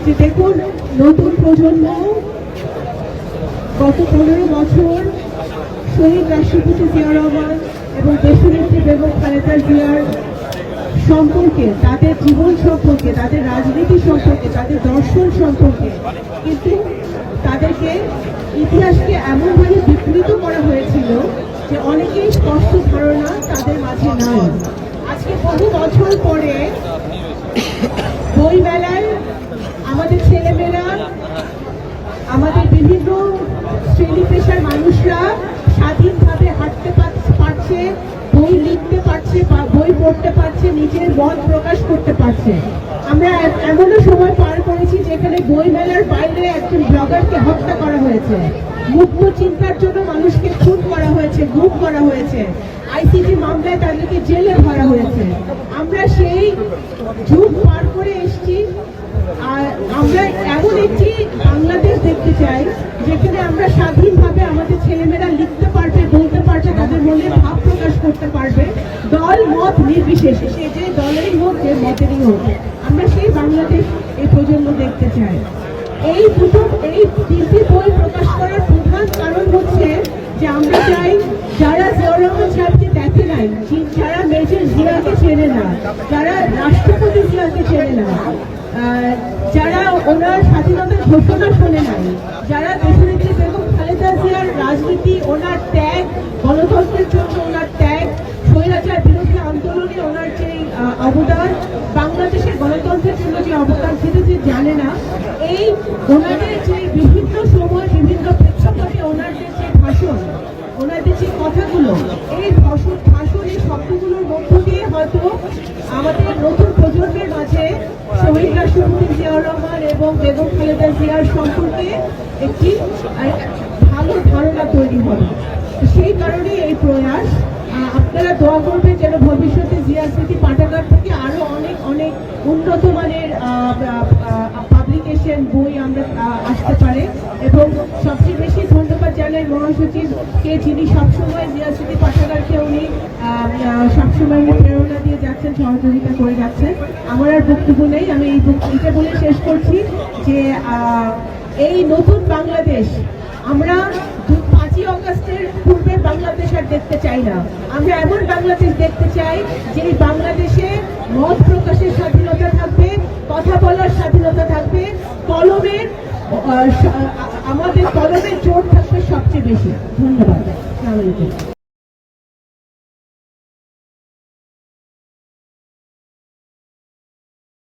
যে দেখুন নতুন প্রজন্ম গত 15 বছর শহীদ রাষ্ট্রপতি জিয়া রহমান এবং দেশনেত্রী বেগম খালেদা জিয়ার সম্পর্কে, তাদের জীবন সম্পর্কে, তাদের রাজনীতি সম্পর্কে, তাদের দর্শন সম্পর্কে কিন্তু তাদেরকে ইতিহাসকে এমনভাবে বিকৃত করা হয়েছিল যে অনেকেই স্পষ্ট ধারণা তাদের মাঝে নাই। আজকে বহু বছর পরে বইমেলায় আমাদের ছেলেমেয়েরা, আমাদের বিভিন্ন শ্রেণী পেশার মানুষরা স্বাধীনভাবে হাঁটতে পারছে, বই লিখতে পারছে, বই পড়তে পারছে, নিজের মত প্রকাশ করতে পারছে। আমরা এমনও সময় পার করেছি যেখানে বইমেলার বাইরে একজন ব্লগারকে হত্যা করা হয়েছে, মুক্ত চিন্তার জন্য মানুষকে খুন করা হয়েছে, গুম করা হয়েছে, আইসিটি মামলায় তাদেরকে জেলে ভরা হয়েছে। আমরা সেই যুগ পার করে এসেছি। আর আমরা এমন একটি বাংলাদেশ দেখতে চাই যেখানে আমরা স্বাধীনভাবে আমাদের ছেলেমেয়েরা লিখতে পারবে, বলতে পারবে, তাদের মনে ভাব প্রকাশ করতে পারবে, দল মত নির্বিশেষে, সে যে দলেরই হোক, যে মতেরই হোক। আমরা সেই বাংলাদেশ এই প্রজন্ম দেখতে চাই। এই তিনটি বই প্রকাশ করার প্রধান কারণ হচ্ছে যে আমরা চাই যারা জিয়াউর রহমান সাহেবকে দেখে নাই, যারা মেজর জিয়াকে চেনে না, যারা রাষ্ট্রপতি জিয়াকে চেনে না, যারা ওনার স্বাধীনতার ঘোষণা শোনে নাই, যারা দেশনেত্রী বেগম খালেদা জিয়ার রাজনীতি, ওনার ত্যাগ, গণতন্ত্রের জন্য ওনার ত্যাগ, স্বৈরাচার বিরোধী আন্দোলনে ওনার যে অবদান, বাংলাদেশের গণতন্ত্রের জন্য যে অবদান, সেটা যে জানে না, এই ওনাদের যে বিভিন্ন সময় বিভিন্ন প্রেক্ষাপটে ওনাদের যে ভাষণ, ওনাদের যে কথাগুলো, এই ভাষণ এই শব্দগুলোর মধ্য দিয়ে হয়তো আমাদের নতুন প্রজন্মের মাঝে শহীদ রাষ্ট্রপতি জিয়াউর রহমান এবং বেগম খালেদা জিয়ার সম্পর্কে একটি ভালো ধারণা তৈরি হবে। সেই কারণে এই প্রয়াস। আপনারা দোয়া করবেন যেন ভবিষ্যতে জিয়া স্মৃতি পাঠাগার থেকে আরো অনেক অনেক উন্নত মানের পাবলিকেশন, বই আমরা আসতে পারে। এবং সবচেয়ে বেশি ধন্যবাদ জানাই মহাসচিবকে, যিনি সবসময় জিয়া স্মৃতি পাঠাগারকে উনি সবসময় প্রেরণা দিয়ে যাচ্ছেন, সহযোগিতা করে যাচ্ছেন। আমার আর বক্তব্য নেই, আমি এটা বলে শেষ করছি যে এই নতুন বাংলাদেশ আমরা 5ই অগস্টের পূর্বে বাংলাদেশ আর দেখতে চাই না। আমরা এমন বাংলাদেশ দেখতে চাই যে বাংলাদেশে মত প্রকাশের স্বাধীনতা থাকবে, কথা বলার স্বাধীনতা থাকবে, আমাদের কলমের জোর থাকবে সবচেয়ে বেশি। ধন্যবাদ।